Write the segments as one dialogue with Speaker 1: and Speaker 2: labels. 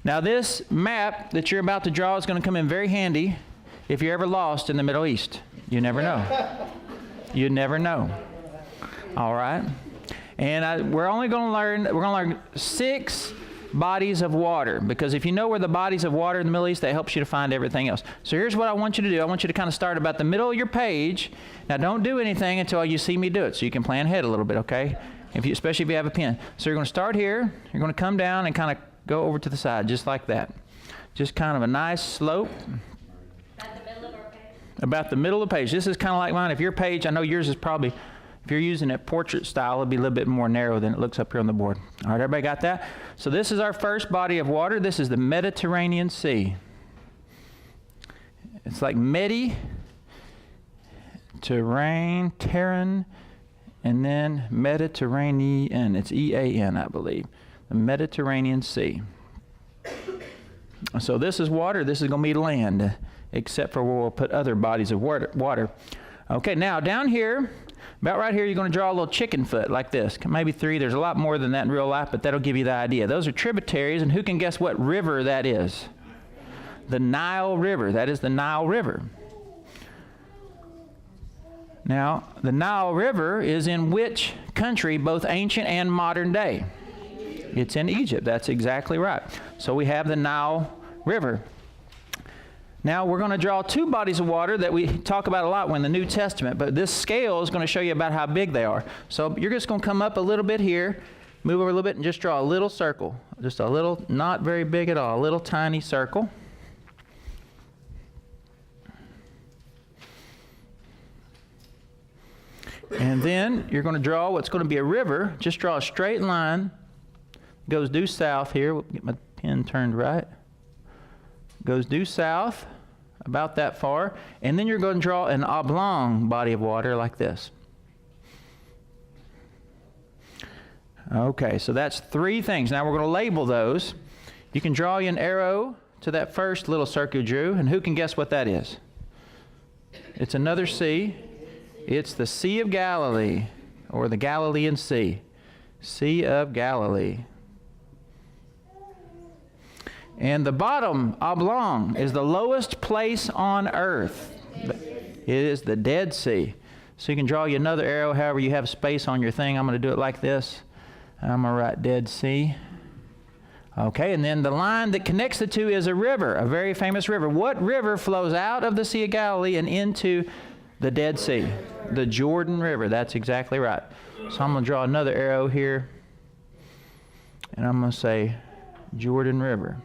Speaker 1: Now this map that you're about to draw is going to come in very handy if you're ever lost in the Middle East. You never know. You never know. All right. And we're going to learn 6 bodies of water, because if you know where the bodies of water in the Middle East, that helps you to find everything else. So here's what I want you to do. I want you to kind of start about the middle of your page. Now don't do anything until you see me do it, so you can plan ahead a little bit, okay? Especially if you have a pen. So you're going to start here. You're going to come down and kind of go over to the side, just like that. Just kind of a nice slope.
Speaker 2: At the middle of our page?
Speaker 1: About the middle of the page. This is kind of like mine. If your page, I know yours is probably, if you're using it portrait style, it'll be a little bit more narrow than it looks up here on the board. All right, everybody got that? So this is our first body of water. This is the Mediterranean Sea. It's like Terran, and then Mediterranean. It's E-A-N, I believe. The Mediterranean Sea. So this is water. This is going to be land, except for where we'll put other bodies of water. Okay, now down here, about right here, you're going to draw a little chicken foot like this. Maybe 3. There's a lot more than that in real life, but that'll give you the idea. Those are tributaries, and who can guess what river that is? The Nile River. That is the Nile River. Now, the Nile River is in which country, both ancient and modern day? It's in Egypt. That's exactly right. So we have the Nile River. Now we're going to draw 2 bodies of water that we talk about a lot in the New Testament, but this scale is going to show you about how big they are. So you're just going to come up a little bit here, move over a little bit, and just draw a little circle. Just a little, not very big at all, a little tiny circle. And then you're going to draw what's going to be a river. Just draw a straight line. Goes due south here. We'll get my pen turned right. Goes due south, about that far. And then you're going to draw an oblong body of water like this. Okay, so that's 3 things. Now we're going to label those. You can draw you an arrow to that first little circle you drew. And who can guess what that is? It's another sea. It's the Sea of Galilee, or the Galilean Sea. Sea of Galilee. And the bottom oblong is the lowest place on earth. It is the Dead Sea. So you can draw you another arrow however you have space on your thing. I'm going to do it like this. I'm going to write Dead Sea. Okay, and then the line that connects the two is a river, a very famous river. What river flows out of the Sea of Galilee and into the Dead Sea? The Jordan River. That's exactly right. So I'm going to draw another arrow here. And I'm going to say Jordan River.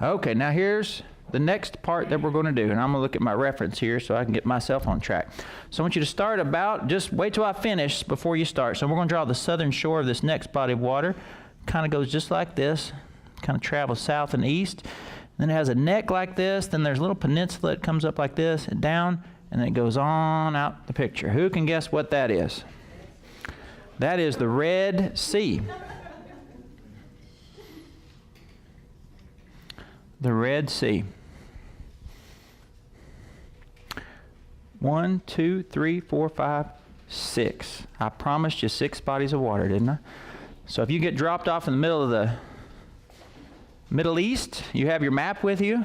Speaker 1: Okay, now here's the next part that we're going to do. And I'm going to look at my reference here so I can get myself on track. So I want you to start about, just wait till I finish before you start. So we're going to draw the southern shore of this next body of water. Kind of goes just like this. Kind of travels south and east. Then it has a neck like this. Then there's a little peninsula that comes up like this and down. And then it goes on out the picture. Who can guess what that is? That is the Red Sea. The Red Sea. 1, 2, 3, 4, 5, 6. I promised you 6 bodies of water, didn't I? So if you get dropped off in the middle of the Middle East, you have your map with you,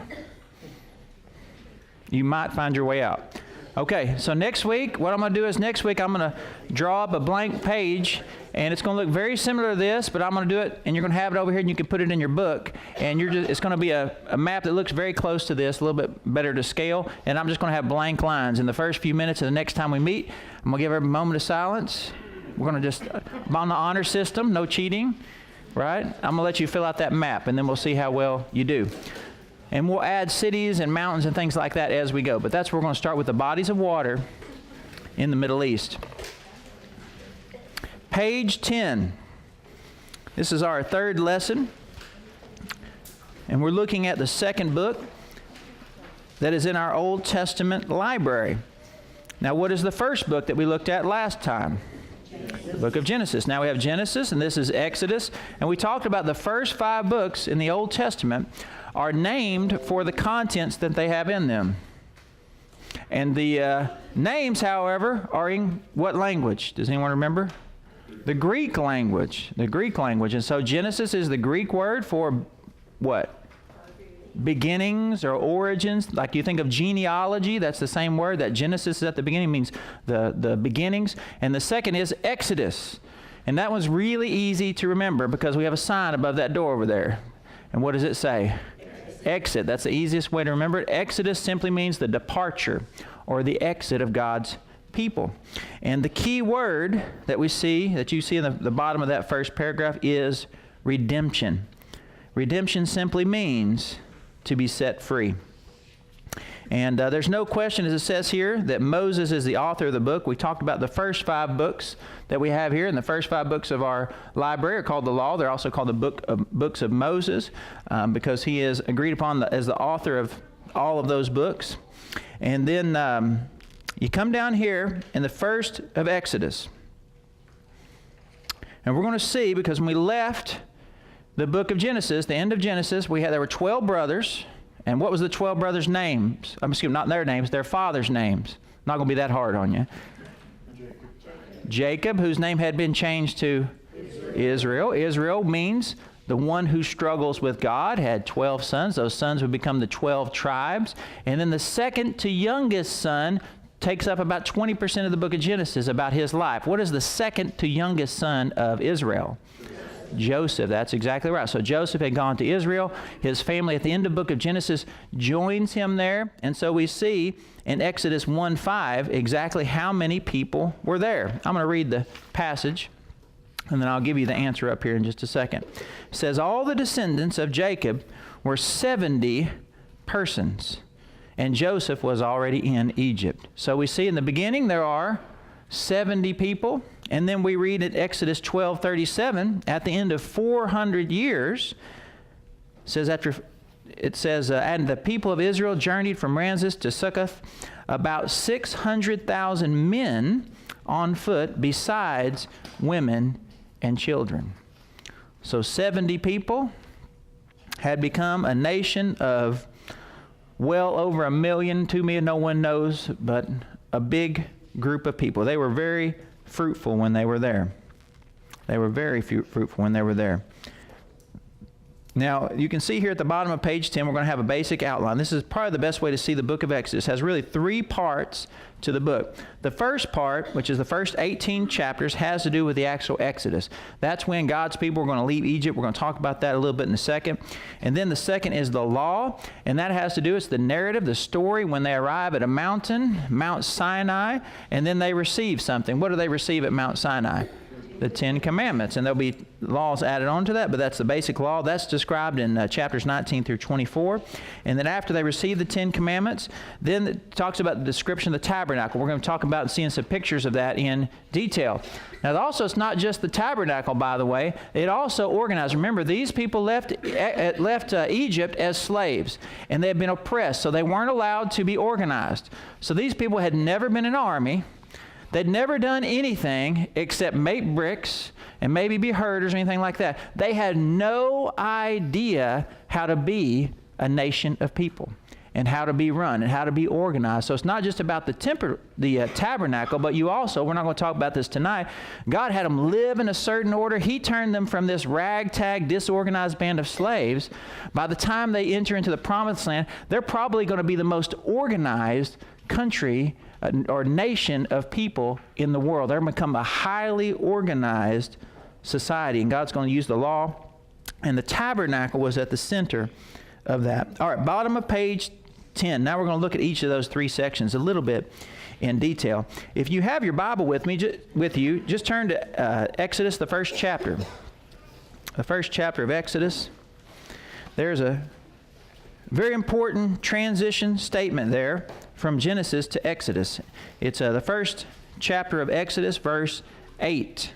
Speaker 1: you might find your way out. Okay, so next week, what I'm going to do is next week I'm going to draw up a blank page, and it's going to look very similar to this, but I'm going to do it, and you're going to have it over here, and you can put it in your book, and it's going to be a map that looks very close to this, a little bit better to scale, and I'm just going to have blank lines. In the first few minutes of the next time we meet, I'm going to give every moment of silence. We're going to just, on the honor system, no cheating, right? I'm going to let you fill out that map, and then we'll see how well you do. And we'll add cities and mountains and things like that as we go. But that's where we're going to start with the bodies of water in the Middle East. Page 10. This is our 3rd lesson. And we're looking at the 2nd book that is in our Old Testament library. Now, what is the first book that we looked at last time? The book of Genesis. Now we have Genesis, and this is Exodus. And we talked about the first 5 books in the Old Testament are named for the contents that they have in them. And the names, however, are in what language? Does anyone remember? The Greek language. The Greek language. And so Genesis is the Greek word for what? Beginnings or origins. Like you think of genealogy, that's the same word. That Genesis is at the beginning, means the beginnings. And the second is Exodus. And that one's really easy to remember because we have a sign above that door over there. And what does it say? Exit. That's the easiest way to remember it. Exodus simply means the departure or the exit of God's people. And the key word that we see, that you see in the bottom of that first paragraph, is redemption. Redemption simply means to be set free. And there's no question, as it says here, that Moses is the author of the book. We talked about the first 5 books that we have here, and the first 5 books of our library are called the Law. They're also called the books of Moses because he is agreed upon as the author of all of those books. And then you come down here in the first of Exodus. And we're going to see, because when we left the book of Genesis, the end of Genesis, there were 12 brothers. And what was the 12 brothers' names? I'm excuse me, not their names, their fathers' names. Not going to be that hard on you. Jacob, whose name had been changed to Israel. Israel means the one who struggles with God, had 12 sons. Those sons would become the 12 tribes. And then the second to youngest son takes up about 20% of the book of Genesis about his life. What is the second to youngest son of Israel? Joseph. That's exactly right. So Joseph had gone to Israel. His family at the end of the book of Genesis joins him there. And so we see in Exodus 1:5 exactly how many people were there. I'm going to read the passage, and then I'll give you the answer up here in just a second. It says, all the descendants of Jacob were 70 persons, and Joseph was already in Egypt. So we see in the beginning there are 70 people. And then we read in Exodus 12:37, at the end of 400 years, it says, and the people of Israel journeyed from Ramses to Succoth, about 600,000 men on foot, besides women and children. So 70 people had become a nation of well over 1 million, 2 million, no one knows, but a big group of people. They were very fruitful when they were there. They were very fruitful when they were there. Now, you can see here at the bottom of page 10, we're going to have a basic outline. This is probably the best way to see the book of Exodus. It has really 3 parts to the book. The first part, which is the first 18 chapters, has to do with the actual Exodus. That's when God's people are going to leave Egypt. We're going to talk about that a little bit in a second. And then the second is the law, and that has to do with the narrative, the story, when they arrive at a mountain, Mount Sinai, and then they receive something. What do they receive at Mount Sinai? The 10 Commandments, and there'll be laws added on to that, but that's the basic law. That's described in chapters 19 through 24. And then after they receive the 10 Commandments, then it talks about the description of the tabernacle. We're going to talk about and seeing some pictures of that in detail. Now, also, it's not just the tabernacle, by the way. It also organized. Remember, these people left Egypt as slaves, and they had been oppressed, so they weren't allowed to be organized. So these people had never been in an army. They'd never done anything except make bricks and maybe be herders or anything like that. They had no idea how to be a nation of people and how to be run and how to be organized. So it's not just about the tabernacle, but you also, we're not going to talk about this tonight, God had them live in a certain order. He turned them from this ragtag, disorganized band of slaves. By the time they enter into the promised land, they're probably going to be the most organized country or nation of people in the world. They're going to become a highly organized society, and God's going to use the law, and the tabernacle was at the center of that. All right, bottom of page 10. Now we're going to look at each of those 3 sections a little bit in detail. If you have your Bible with you, just turn to Exodus, the first chapter. The first chapter of Exodus. There's a very important transition statement there from Genesis to Exodus. It's the first chapter of Exodus, verse 8.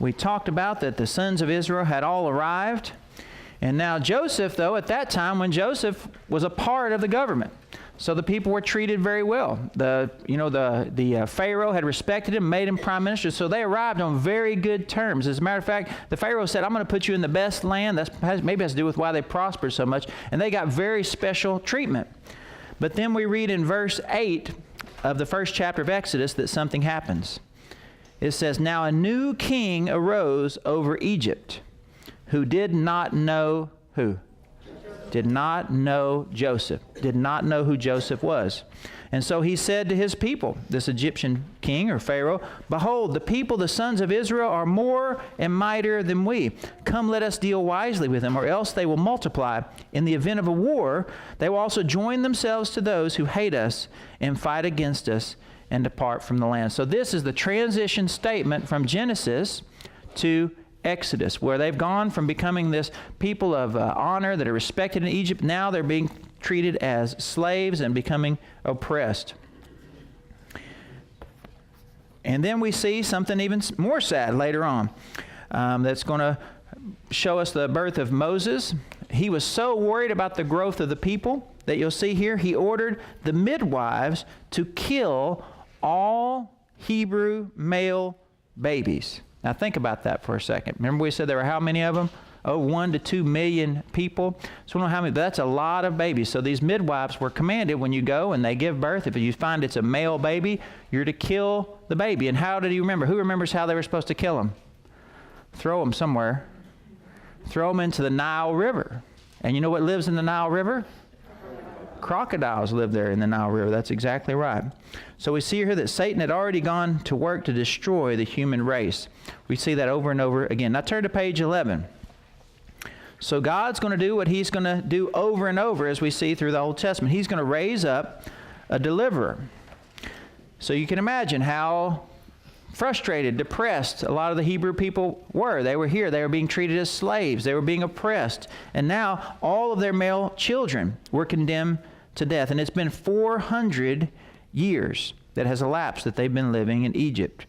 Speaker 1: We talked about that the sons of Israel had all arrived. And now Joseph, though, at that time, when Joseph was a part of the government, so the people were treated very well. The Pharaoh had respected him, made him prime minister, so they arrived on very good terms. As a matter of fact, the Pharaoh said, I'm going to put you in the best land. Maybe has to do with why they prospered so much. And they got very special treatment. But then we read in verse 8 of the first chapter of Exodus that something happens. it says, "Now a new king arose over Egypt, who did not know" who? Did not know Joseph. Did not know who Joseph was. And so he said to his people, this Egyptian king or Pharaoh, "Behold, the people, the sons of Israel, are more and mightier than we. Come, let us deal wisely with them, or else they will multiply. In the event of a war, they will also join themselves to those who hate us and fight against us and depart from the land." So this is the transition statement from Genesis to Exodus, where they've gone from becoming this people of honor that are respected in Egypt. Now they're being treated as slaves and becoming oppressed. And then we see something even more sad later on that's going to show us the birth of Moses. He was so worried about the growth of the people that you'll see here, he ordered the midwives to kill all Hebrew male babies. Now think about that for a second. Remember we said there were how many of them? 1 to 2 million people. So we don't know how many, but that's a lot of babies. So these midwives were commanded when you go and they give birth, if you find it's a male baby, you're to kill the baby. And how did you remember? Who remembers how they were supposed to kill him? Throw him somewhere. Throw him into the Nile River. And you know what lives in the Nile River? Crocodiles live there in the Nile River. That's exactly right. So we see here that Satan had already gone to work to destroy the human race. We see that over and over again. Now turn to page 11. So God's going to do what he's going to do over and over as we see through the Old Testament. He's going to raise up a deliverer. So you can imagine how frustrated, depressed a lot of the Hebrew people were. They were here. They were being treated as slaves. They were being oppressed. And now all of their male children were condemned to death. And it's been 400 years that has elapsed that they've been living in Egypt.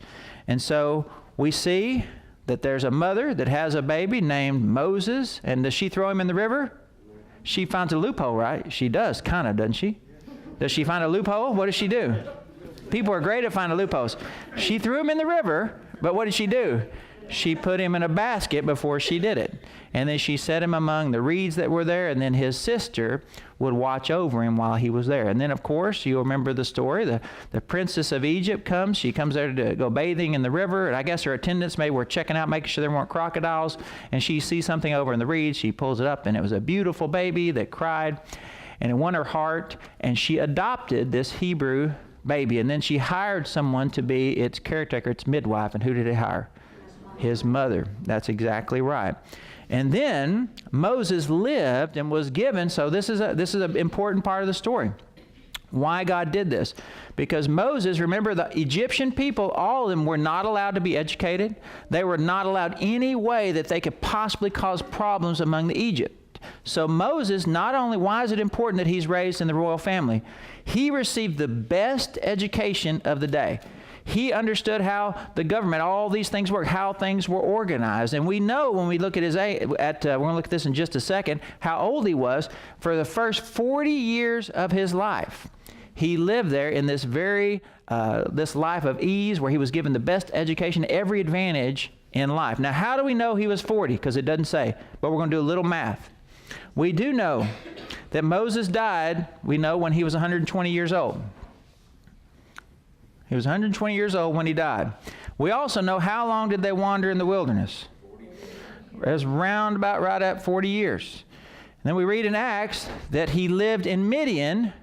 Speaker 1: And so we see that there's a mother that has a baby named Moses. And does she throw him in the river? She finds a loophole, right? She does, kind of, doesn't she? Does she find a loophole? What does she do? People are great at finding loopholes. She threw him in the river, but what did she do? She put him in a basket before she did it. And then she set him among the reeds that were there, and then his sister would watch over him while he was there. And then, of course, you'll remember the story. The princess of Egypt comes. She comes there to go bathing in the river, and I guess her attendants maybe were checking out, making sure there weren't crocodiles, and she sees something over in the reeds. She pulls it up, and it was a beautiful baby that cried, and it won her heart, and she adopted this Hebrew baby. And then she hired someone to be its caretaker, its midwife. And who did he hire? His mother. That's exactly right. And then Moses lived and was given, so this is an important part of the story. Why God did this? Because Moses, remember the Egyptian people, all of them were not allowed to be educated. They were not allowed any way that they could possibly cause problems among the Egypt. So Moses, not only, why is it important that he's raised in the royal family? He received the best education of the day. He understood how the government, all these things work, how things were organized. And we know when we look at his age, we're going to look at this in just a second, how old he was. For the first 40 years of his life, he lived there in this this life of ease where he was given the best education, every advantage in life. Now, how do we know he was 40? Because it doesn't say, but we're going to do a little math. We do know that Moses died, we know, when he was 120 years old. He was 120 years old when he died. We also know how long did they wander in the wilderness? It was round about right at 40 years. And then we read in Acts that he lived in Midian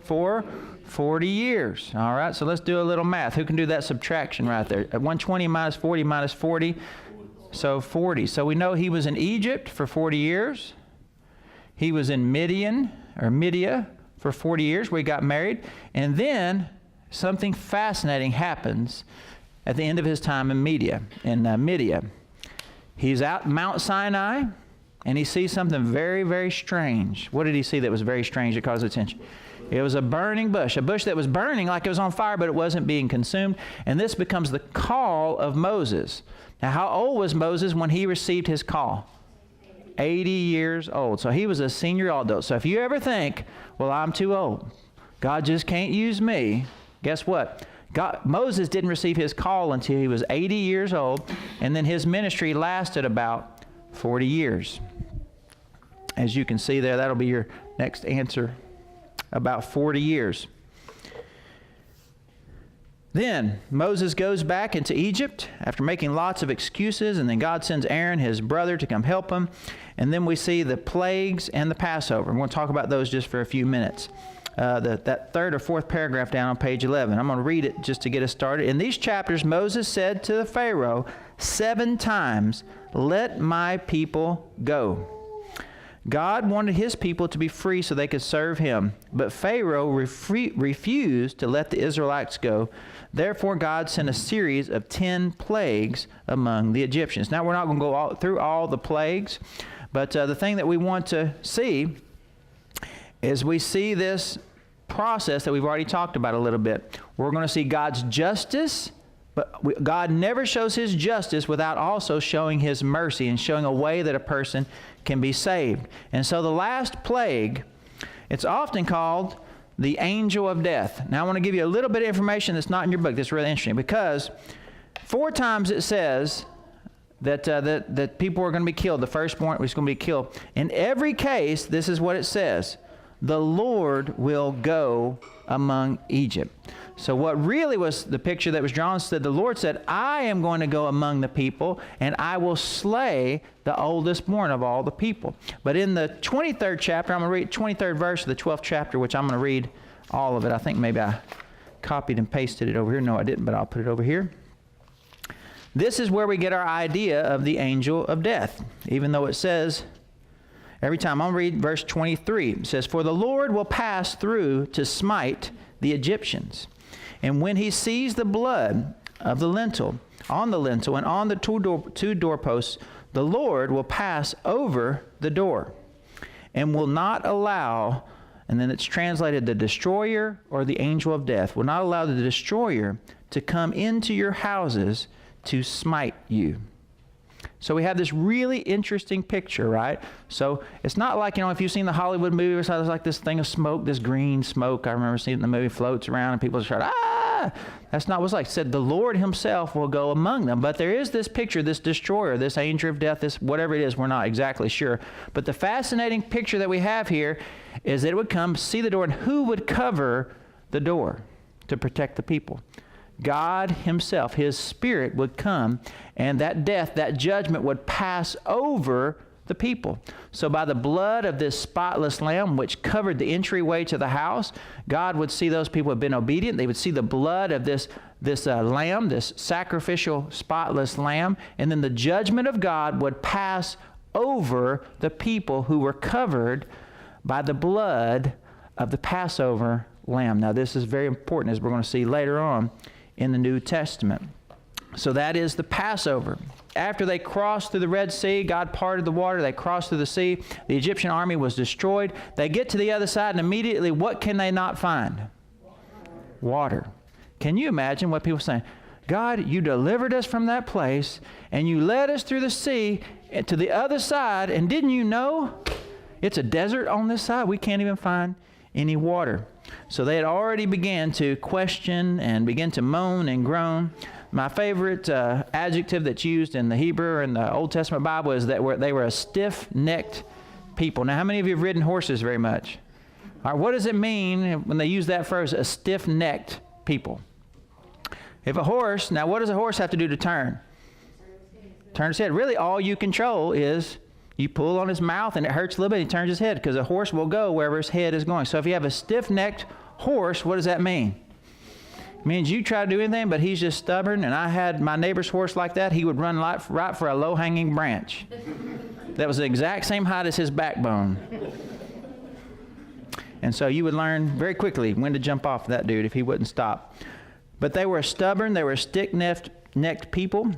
Speaker 1: for 40 years. All right, so let's do a little math. Who can do that subtraction right there? 120 minus 40 minus 40, so 40. So we know he was in Egypt for 40 years. He was in Midian, or Midia, for 40 years where he got married. And then something fascinating happens at the end of his time in Midia. He's out Mount Sinai, and he sees something very, very strange. What did he see that was very strange that caused attention? It was a burning bush, a bush that was burning like it was on fire, but it wasn't being consumed. And this becomes the call of Moses. Now, how old was Moses when he received his call? 80 years old. So he was a senior adult. So if you ever think, well, I'm too old, God just can't use me, guess what? Moses didn't receive his call until he was 80 years old, and then his ministry lasted about 40 years. As you can see there, that'll be your next answer, about 40 years. Then Moses goes back into Egypt after making lots of excuses, and then God sends Aaron, his brother, to come help him. And then we see the plagues and the Passover. We're going to talk about those just for a few minutes. That third or fourth paragraph down on page 11. I'm going to read it just to get us started. In these chapters, Moses said to the Pharaoh 7 times, "Let my people go." God wanted his people to be free so they could serve him, but Pharaoh refused to let the Israelites go. Therefore, God sent a series of 10 plagues among the Egyptians. Now, we're not going to go through all the plagues, but the thing that we want to see is we see this process that we've already talked about a little bit. We're going to see God's justice, but God never shows his justice without also showing his mercy and showing a way that a person can be saved. And so the last plague, it's often called the angel of death. Now I want to give you a little bit of information that's not in your book that's really interesting, because 4 times it says that people are going to be killed. The firstborn was going to be killed. In every case, this is what it says: the Lord will go among Egypt. So what really was the picture that was drawn said, the Lord said, I am going to go among the people, and I will slay the oldest born of all the people. But in the 23rd chapter, I'm going to read 23rd verse of the 12th chapter, which I'm going to read all of it. I think maybe I copied and pasted it over here. No, I didn't, but I'll put it over here. This is where we get our idea of the angel of death, even though it says every time. I'll read verse 23. It says, "For the Lord will pass through to smite the Egyptians. And when he sees the blood of the lintel, on the lintel and on the two doorposts, the Lord will pass over the door and will not allow," and then it's translated the destroyer or the angel of death, "will not allow the destroyer to come into your houses to smite you." So we have this really interesting picture, right? So it's not like, if you've seen the Hollywood movie, there's like this thing of smoke, this green smoke. I remember seeing it in the movie, floats around and people shout, "Ah!" That's not what it's like. It said the Lord himself will go among them. But there is this picture, this destroyer, this angel of death, this whatever it is, we're not exactly sure. But the fascinating picture that we have here is that it would come, see the door, and who would cover the door to protect the people? God himself, his spirit would come, and that death, that judgment would pass over the people. So by the blood of this spotless lamb, which covered the entryway to the house, God would see those people have been obedient. They would see the blood of this lamb, this sacrificial, spotless lamb, and then the judgment of God would pass over the people who were covered by the blood of the Passover lamb. Now this is very important, as we're going to see later on in the New Testament. So that is the Passover. After they crossed through the Red Sea, God parted the water, they crossed through the sea, the Egyptian army was destroyed. They get to the other side, and immediately what can they not find? Water. Can you imagine what people are saying? God, you delivered us from that place, and you led us through the sea to the other side, and didn't you know it's a desert on this side? We can't even find any water. So they had already began to question and begin to moan and groan. My favorite adjective that's used in the Hebrew and the Old Testament Bible is that they were a stiff-necked people. Now, how many of you have ridden horses very much? All right, what does it mean when they use that phrase, a stiff-necked people? If a horse, now what does a horse have to do to turn? Turn his head. Really, all you control is you pull on his mouth and it hurts a little bit, he turns his head, because a horse will go wherever his head is going. So if you have a stiff-necked horse, what does that mean? It means you try to do anything, but he's just stubborn. And I had my neighbor's horse like that. He would run right for a low-hanging branch that was the exact same height as his backbone. And so you would learn very quickly when to jump off that dude if he wouldn't stop. But they were stubborn, they were stiff-necked people,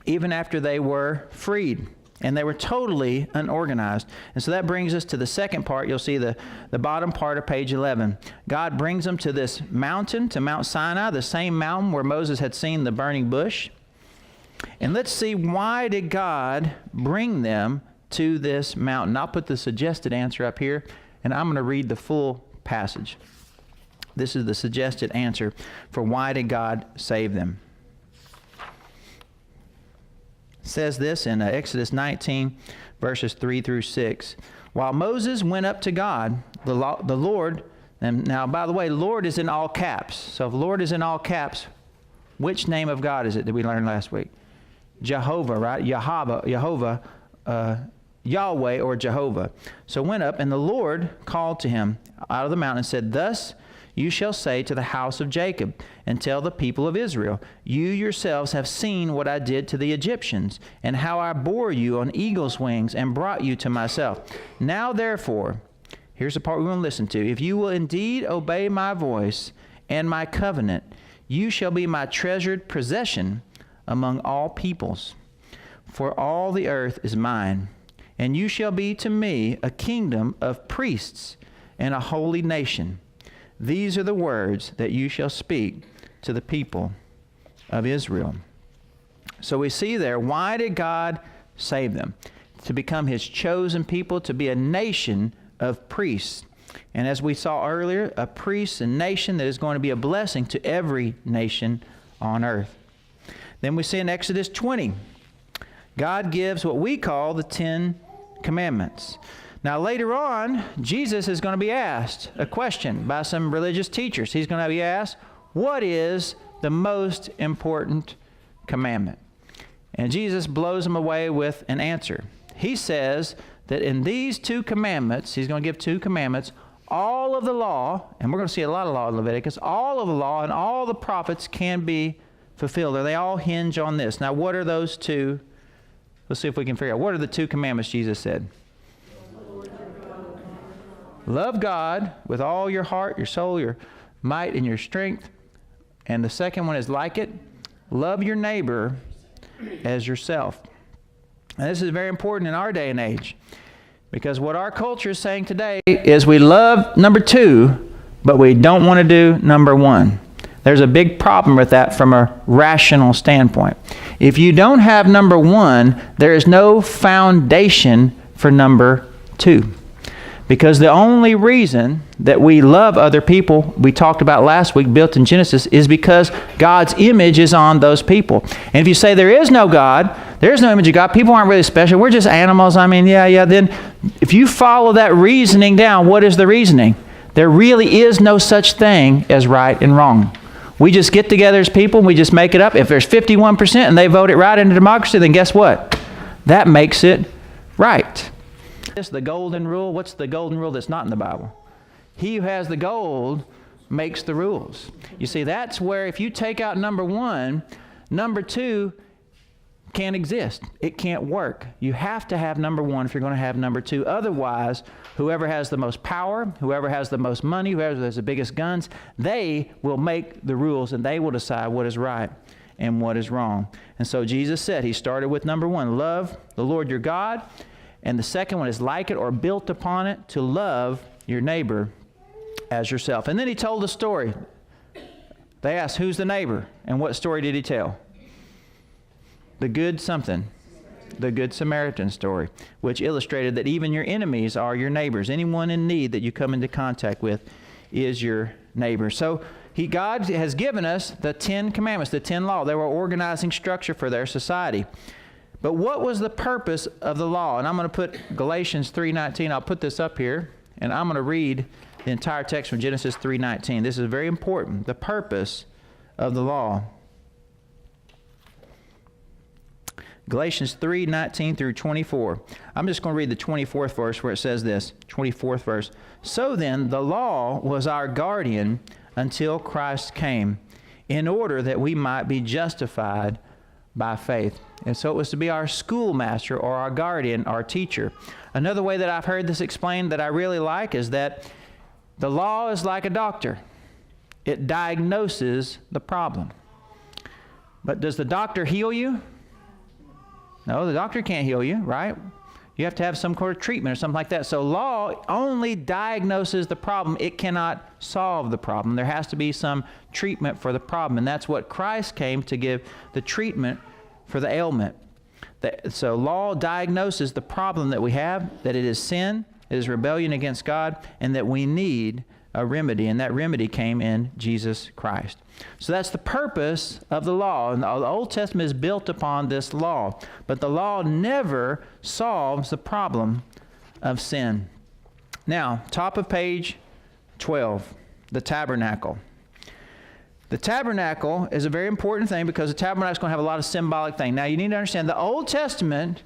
Speaker 1: even after they were freed. And they were totally unorganized. And so that brings us to the second part. You'll see the bottom part of page 11. God brings them to this mountain, to Mount Sinai, the same mountain where Moses had seen the burning bush. And let's see, why did God bring them to this mountain? I'll put the suggested answer up here, and I'm going to read the full passage. This is the suggested answer for why did God save them. Says this in Exodus 19, verses 3 through 6. While Moses went up to God, the Lord, and now, by the way, Lord is in all caps. So if Lord is in all caps, Which name of God is it that we learned last week? Jehovah, right? Jehovah, Yahweh or Jehovah. So went up, and the Lord called to him out of the mountain and said, Thus you shall say to the house of Jacob, and tell the people of Israel, You yourselves have seen what I did to the Egyptians, and how I bore you on eagle's wings and brought you to myself. Now therefore, here's the part we want to listen to. If you will indeed obey my voice and my covenant, you shall be my treasured possession among all peoples. For all the earth is mine, and you shall be to me a kingdom of priests and a holy nation. These are the words that you shall speak to the people of Israel. So we see there, why did God save them? To become his chosen people, to be a nation of priests. And as we saw earlier, a priest and nation that is going to be a blessing to every nation on earth. Then we see in Exodus 20, God gives what we call the 10 Commandments. Now later on, Jesus is going to be asked a question by some religious teachers. He's going to be asked, what is the most important commandment? And Jesus blows them away with an answer. He says that in these 2 commandments, he's going to give 2 commandments, all of the law, and we're going to see a lot of law in Leviticus, all of the law and all the prophets can be fulfilled. Or they all hinge on this. Now what are those 2? Let's see if we can figure out. What are the 2 commandments Jesus said? Love God with all your heart, your soul, your might, and your strength. And the second one is like it. Love your neighbor as yourself. And this is very important in our day and age, because what our culture is saying today is we love number 2, but we don't want to do number 1. There's a big problem with that from a rational standpoint. If you don't have number 1, there is no foundation for number 2. Because the only reason that we love other people, we talked about last week, built in Genesis, is because God's image is on those people. And if you say there is no God, there is no image of God, people aren't really special, we're just animals, then if you follow that reasoning down, what is the reasoning? There really is no such thing as right and wrong. We just get together as people and we just make it up. If there's 51% and they vote it right into democracy, then guess what? That makes it right. This the golden rule. What's the golden rule that's not in the Bible? He who has the gold makes the rules. You see, that's where if you take out number 1, number 2 can't exist. It can't work. You have to have number 1 if you're going to have number 2. Otherwise, whoever has the most power, whoever has the most money, whoever has the biggest guns, they will make the rules and they will decide what is right and what is wrong. And so Jesus said, he started with number 1, love the Lord your God. And the second one is like it or built upon it, to love your neighbor as yourself. And then he told a story. They asked, who's the neighbor? And what story did he tell? The good something. The Good Samaritan story, which illustrated that even your enemies are your neighbors. Anyone in need that you come into contact with is your neighbor. So God has given us the 10 commandments, the 10 law. They were organizing structure for their society. But what was the purpose of the law? And I'm going to put Galatians 3:19. I'll put this up here, and I'm going to read the entire text from Genesis 3:19. This is very important. The purpose of the law. Galatians 3:19 through 24. I'm just going to read the 24th verse where it says this. 24th verse. So then, the law was our guardian until Christ came, in order that we might be justified by faith. And so it was to be our schoolmaster or our guardian, our teacher. Another way that I've heard this explained that I really like is that the law is like a doctor. It diagnoses the problem. But does the doctor heal you? No, the doctor can't heal you, right? You have to have some sort of treatment or something like that. So law only diagnoses the problem. It cannot solve the problem. There has to be some treatment for the problem. And that's what Christ came to give, the treatment for the ailment. So law diagnoses the problem that we have, that it is sin, it is rebellion against God, and that we need a remedy. And that remedy came in Jesus Christ. So that's the purpose of the law. And the Old Testament is built upon this law. But the law never solves the problem of sin. Now, top of page 12, the tabernacle. The tabernacle is a very important thing because the tabernacle is going to have a lot of symbolic things. Now, you need to understand the Old Testament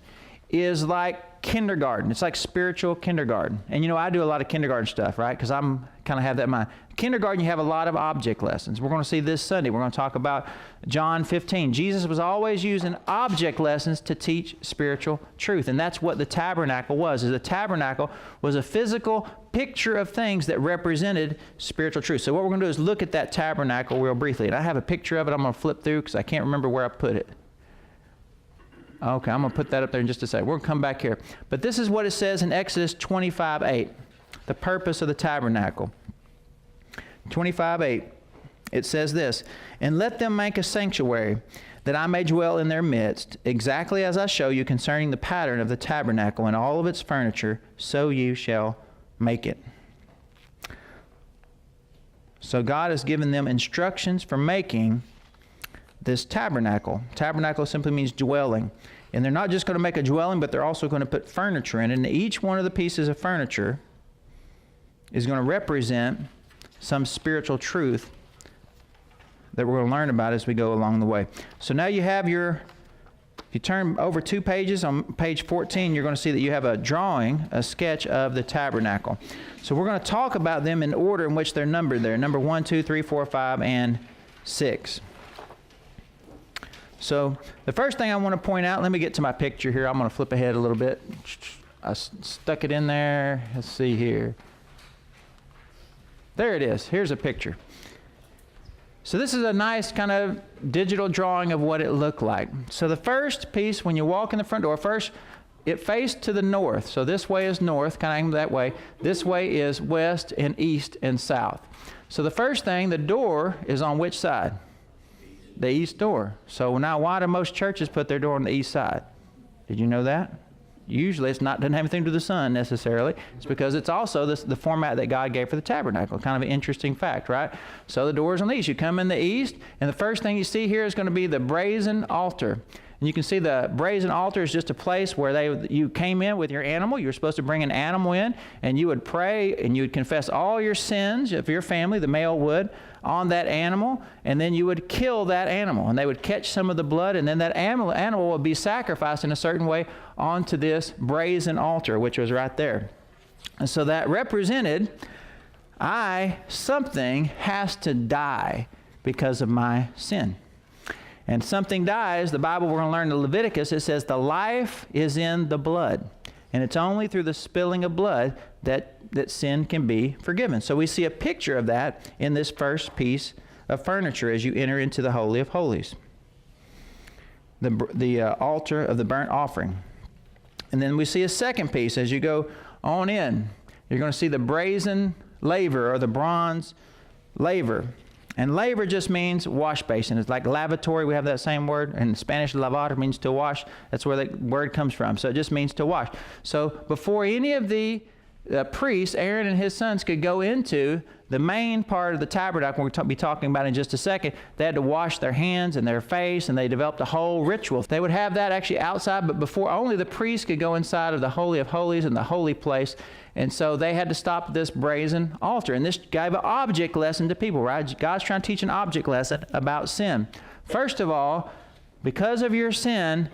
Speaker 1: is like kindergarten. It's like spiritual kindergarten. And you know, I do a lot of kindergarten stuff, right? Because I'm kind of have that in mind. Kindergarten, you have a lot of object lessons. We're going to see this Sunday. We're going to talk about John 15. Jesus was always using object lessons to teach spiritual truth. And that's what the tabernacle was. Is the tabernacle was a physical picture of things that represented spiritual truth. So what we're going to do is look at that tabernacle real briefly. And I have a picture of it I'm going to flip through because I can't remember where I put it. Okay, I'm going to put that up there in just a second. We're going to come back here. But this is what it says in Exodus 25:8, the purpose of the tabernacle. 25:8, it says this, "And let them make a sanctuary, that I may dwell in their midst, exactly as I show you concerning the pattern of the tabernacle and all of its furniture, so you shall make it." So God has given them instructions for making this tabernacle. Tabernacle simply means dwelling. And they're not just going to make a dwelling, but they're also going to put furniture in it. And each one of the pieces of furniture is going to represent some spiritual truth that we're going to learn about as we go along the way. So now you have if you turn over 2 pages, on page 14, you're going to see that you have a drawing, a sketch of the tabernacle. So we're going to talk about them in order in which they're numbered there. Number 1, 2, 3, 4, 5, and 6. So the first thing I want to point out, let me get to my picture here. I'm going to flip ahead a little bit. I stuck it in there. Let's see here. There it is. Here's a picture. So this is a nice kind of digital drawing of what it looked like. So the first piece, when you walk in the front door, first it faced to the north. So this way is north, kind of that way. This way is west and east and south. So the first thing, the door is on which side? The east door. So now why do most churches put their door on the east side? Did you know that? Usually it doesn't have anything to do with the sun necessarily. It's because it's also the format that God gave for the tabernacle. Kind of an interesting fact, right? So the door's on the east. You come in the east, and the first thing you see here is going to be the brazen altar. And you can see the brazen altar is just a place where you came in with your animal. You were supposed to bring an animal in, and you would pray, and you would confess all your sins of your family, the male would, on that animal, and then you would kill that animal. And they would catch some of the blood, and then that animal would be sacrificed in a certain way onto this brazen altar, which was right there. And so that represented, something has to die because of my sin. And something dies, the Bible we're going to learn in Leviticus, it says the life is in the blood. And it's only through the spilling of blood that sin can be forgiven. So we see a picture of that in this first piece of furniture as you enter into the Holy of Holies. The altar of the burnt offering. And then we see a second piece as you go on in. You're going to see the brazen laver or the bronze laver. And laver just means wash basin. It's like lavatory. We have that same word. In Spanish, lavar means to wash. That's where the word comes from. So it just means to wash. So before any of the priests, Aaron and his sons, could go into the main part of the tabernacle, we'll be talking about in just a second, they had to wash their hands and their face, and they developed a whole ritual. They would have that actually outside, but before only the priests could go inside of the Holy of Holies and the holy place. And so they had to stop this brazen altar. And this gave an object lesson to people, right? God's trying to teach an object lesson about sin. First of all, because of your sin,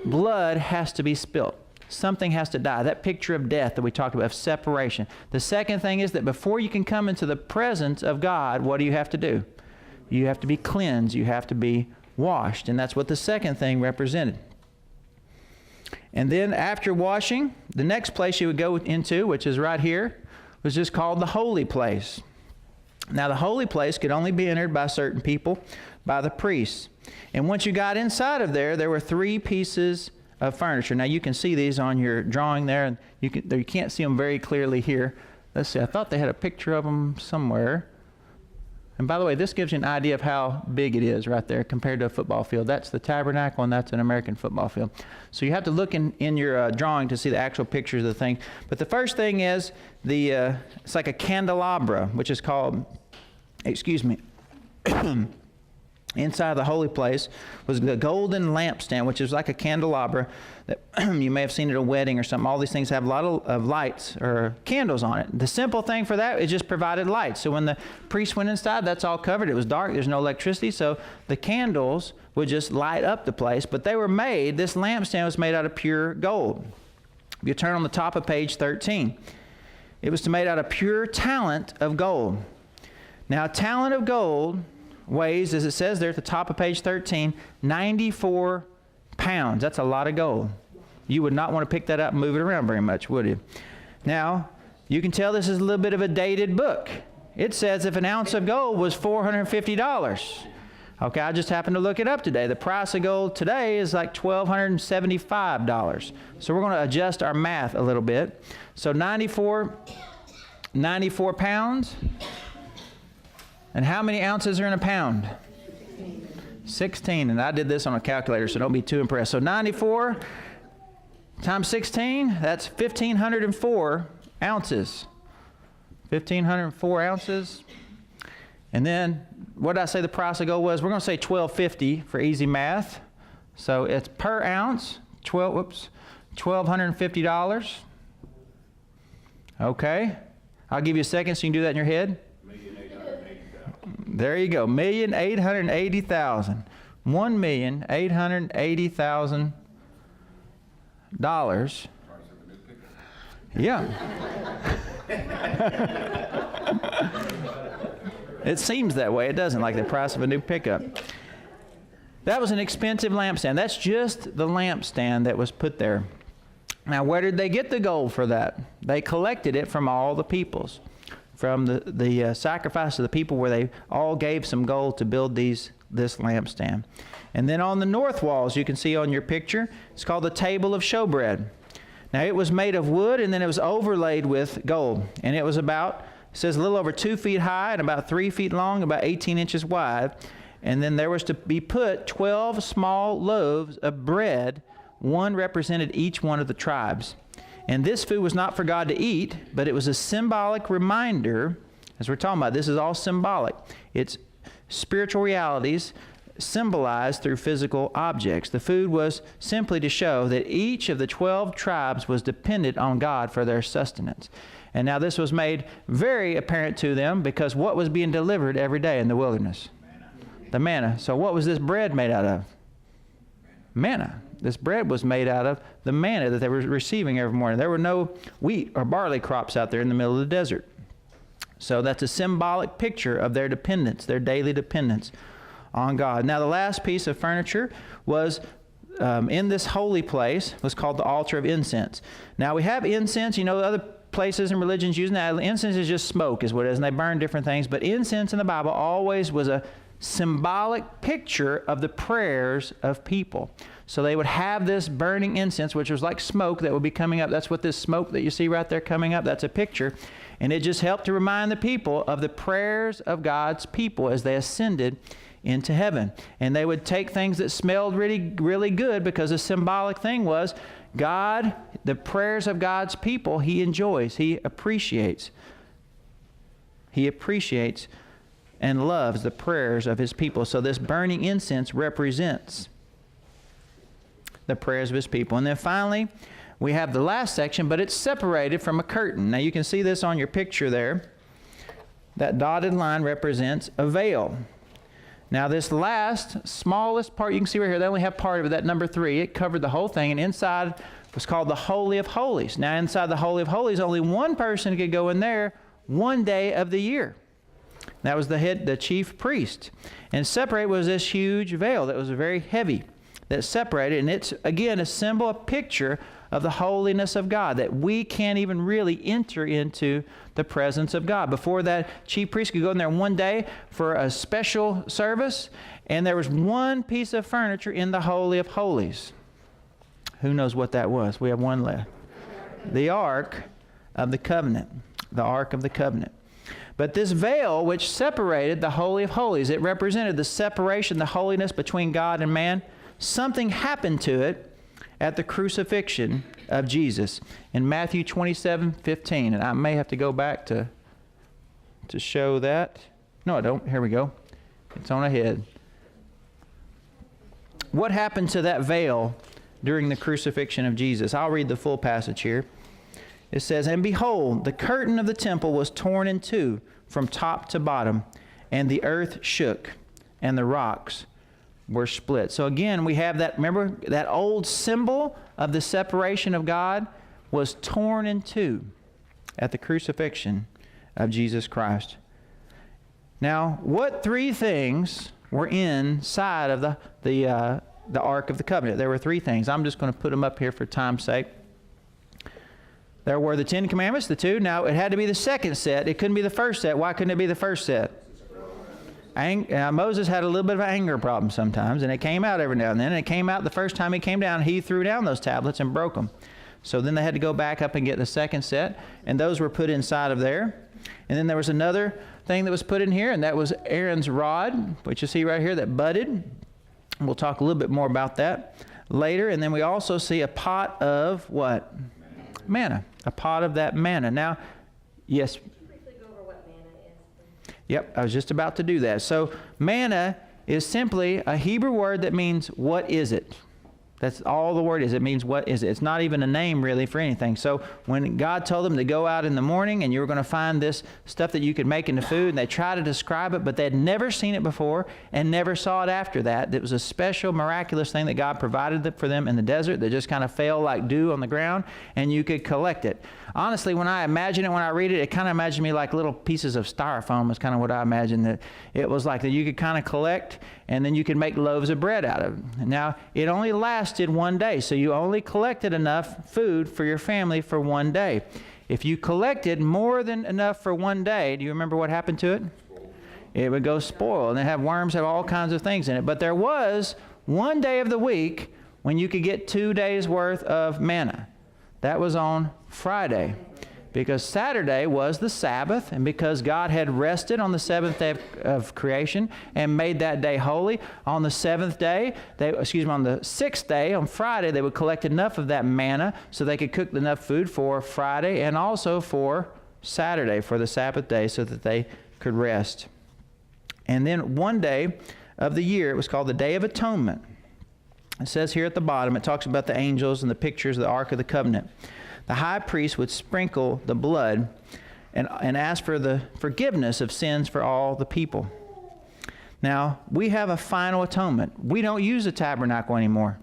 Speaker 1: blood has to be spilt. Something has to die. That picture of death that we talked about, of separation. The second thing is that before you can come into the presence of God, what do you have to do? You have to be cleansed. You have to be washed. And that's what the second thing represented. And then after washing, the next place you would go into, which is right here, was just called the holy place. Now the holy place could only be entered by certain people, by the priests. And once you got inside of there, there were 3 pieces of furniture. Now you can see these on your drawing there, and you can't see them very clearly here. Let's see, I thought they had a picture of them somewhere. And by the way, this gives you an idea of how big it is right there compared to a football field. That's the tabernacle, and that's an American football field. So you have to look in your drawing to see the actual pictures of the thing. But the first thing is it's like a candelabra, which is called, it's Inside the holy place was the golden lampstand, which is like a candelabra that you may have seen at a wedding or something. All these things have a lot of lights or candles on it. The simple thing for that is just provided light. So when the priest went inside, that's all covered. It was dark. There's no electricity. So the candles would just light up the place. But they were made, this lampstand was made out of pure gold. If you turn on the top of page 13, it was made out of pure talent of gold. Now, a talent of gold weighs, as it says there at the top of page 13, 94 pounds. That's a lot of gold. You would not want to pick that up and move it around very much, would you? Now, you can tell this is a little bit of a dated book. It says if an ounce of gold was $450. Okay, I just happened to look it up today. The price of gold today is like $1,275. So we're going to adjust our math a little bit. So 94 pounds. And how many ounces are in a pound? 16. And I did this on a calculator, so don't be too impressed. So 94 times 16, that's 1,504 ounces. 1,504 ounces. And then, what did I say the price of gold was? We're going to say $1,250 for easy math. So it's per ounce, $1,250. Okay. I'll give you a second so you can do that in your head. There you go, $1,880,000. $1,880,000. Yeah. It seems that way. It doesn't, like the price of a new pickup. That was an expensive lampstand. That's just the lampstand that was put there. Now, where did they get the gold for that? They collected it from all the peoples, from the sacrifice of the people, where they all gave some gold to build this lampstand. And then on the north walls, you can see on your picture, it's called the table of showbread. Now, it was made of wood, and then it was overlaid with gold. And it was about, it says a little over 2 feet high and about 3 feet long, about 18 inches wide. And then there was to be put 12 small loaves of bread. One represented each one of the tribes. And this food was not for God to eat, but it was a symbolic reminder, as we're talking about, this is all symbolic. It's spiritual realities symbolized through physical objects. The food was simply to show that each of the 12 tribes was dependent on God for their sustenance. And now this was made very apparent to them because what was being delivered every day in the wilderness? The manna. So what was this bread made out of? Manna. This bread was made out of the manna that they were receiving every morning. There were no wheat or barley crops out there in the middle of the desert. So that's a symbolic picture of their dependence, their daily dependence on God. Now, the last piece of furniture was in this holy place, was called the altar of incense. Now, we have incense. You know, other places and religions using that. Incense is just smoke is what it is, and they burn different things. But incense in the Bible always was a symbolic picture of the prayers of people. So they would have this burning incense, which was like smoke that would be coming up. That's what this smoke that you see right there coming up, that's a picture. And it just helped to remind the people of the prayers of God's people as they ascended into heaven. And they would take things that smelled really, really good, because the symbolic thing was God, the prayers of God's people, He enjoys, He appreciates. He appreciates and loves the prayers of His people. So this burning incense represents the prayers of His people. And then finally, we have the last section, but it's separated from a curtain. Now you can see this on your picture there. That dotted line represents a veil. Now this last, smallest part, you can see right here, they only have part of it, that number 3. It covered the whole thing, and inside was called the Holy of Holies. Now inside the Holy of Holies, only one person could go in there one day of the year. That was the chief priest. And separate was this huge veil that was very heavy, that separated. And it's, again, a symbol, a picture of the holiness of God, that we can't even really enter into the presence of God. Before that, chief priest could go in there one day for a special service, and there was one piece of furniture in the Holy of Holies. Who knows what that was? We have one left. The Ark of the Covenant. The Ark of the Covenant. But this veil, which separated the Holy of Holies, it represented the separation, the holiness between God and man. Something happened to it at the crucifixion of Jesus in Matthew 27:15. And I may have to go back to show that. No, I don't. Here we go. It's on ahead. what happened to that veil during the crucifixion of Jesus? I'll read the full passage here. It says, "And behold, the curtain of the temple was torn in two from top to bottom, and the earth shook, and the rocks were split." So again, we have that, remember, that old symbol of the separation of God was torn in two at the crucifixion of Jesus Christ. Now, what three things were inside of the Ark of the Covenant? There were three things. I'm just going to put them up here for time's sake. There were the Ten Commandments, the two. Now, it had to be the second set. It couldn't be the first set. Why couldn't it be the first set? Moses had a little bit of an anger problem sometimes, and it came out every now and then. And it came out the first time he came down, he threw down those tablets and broke them. So then they had to go back up and get the second set, and those were put inside of there. And then there was another thing that was put in here, and that was Aaron's rod, which you see right here that budded. We'll talk a little bit more about that later. And then we also see a pot of what? Manna. A pot of that manna. Now, yes.
Speaker 2: Could you briefly go over what manna is?
Speaker 1: Yep, I was just about to do that. So manna is simply a Hebrew word that means, what is it? That's all the word is. It means, what is it? It's not even a name really for anything. So when God told them to go out in the morning and you were going to find this stuff that you could make into food, and they tried to describe it, but they had never seen it before and never saw it after that. It was a special, miraculous thing that God provided for them in the desert that just kind of fell like dew on the ground, and you could collect it. Honestly, when I imagine it, when I read it, it kind of imagines me like little pieces of styrofoam is kind of what I imagine that it was like, that you could kind of collect, and then you could make loaves of bread out of it. Now, it only lasted one day, so you only collected enough food for your family for one day. If you collected more than enough for one day, do you remember what happened to it? It would go spoil, and it have worms, have all kinds of things in it. But there was one day of the week when you could get 2 days worth of manna. That was on Friday, because Saturday was the Sabbath, and because God had rested on the seventh day of creation and made that day holy, on the seventh day, on the sixth day, on Friday, they would collect enough of that manna so they could cook enough food for Friday and also for Saturday, for the Sabbath day, so that they could rest. And then one day of the year, it was called the Day of Atonement. It says here at the bottom, it talks about the angels and the pictures of the Ark of the Covenant. The high priest would sprinkle the blood and ask for the forgiveness of sins for all the people. Now, we have a final atonement. We don't use a tabernacle anymore.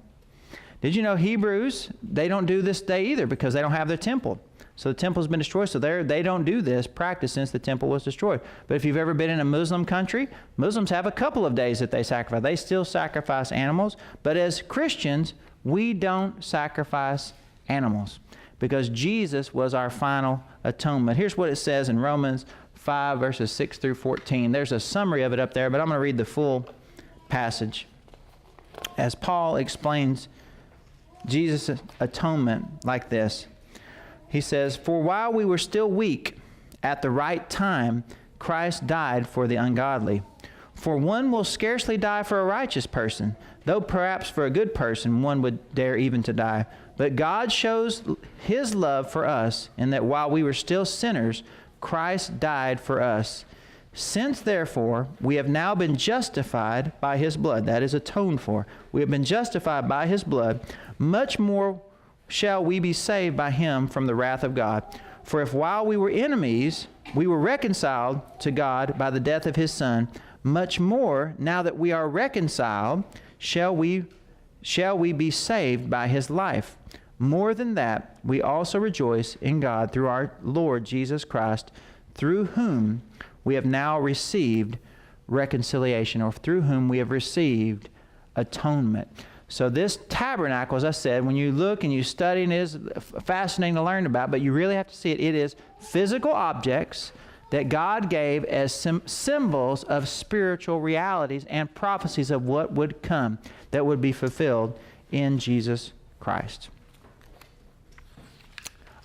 Speaker 1: Did you know Hebrews, they don't do this day either because they don't have their temple. So the temple's been destroyed, so they don't do this practice since the temple was destroyed. But if you've ever been in a Muslim country, Muslims have a couple of days that they sacrifice. They still sacrifice animals, but as Christians, we don't sacrifice animals because Jesus was our final atonement. Here's what it says in Romans 5, verses 6 through 14. There's a summary of it up there, but I'm going to read the full passage. As Paul explains Jesus' atonement like this. He says, "For while we were still weak, at the right time, Christ died for the ungodly. For one will scarcely die for a righteous person, though perhaps for a good person one would dare even to die. But God shows His love for us in that while we were still sinners, Christ died for us. Since, therefore, we have now been justified by His blood," that is atoned for, "we have been justified by His blood, much more shall we be saved by Him from the wrath of God. For if while we were enemies, we were reconciled to God by the death of His Son, much more, now that we are reconciled, shall we be saved by His life. More than that, we also rejoice in God through our Lord Jesus Christ, through whom we have now received reconciliation," or through whom we have received atonement. So this tabernacle, as I said, when you look and you study, and it is fascinating to learn about, but you really have to see it. It is physical objects that God gave as symbols of spiritual realities and prophecies of what would come that would be fulfilled in Jesus Christ.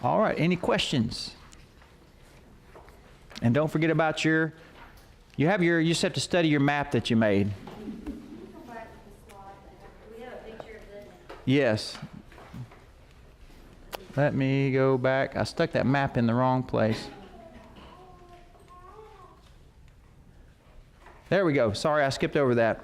Speaker 1: All right, any questions? And don't forget about you just have to study your map that you made. Yes. Let me go back. I stuck that map in the wrong place. There we go. Sorry, I skipped over that.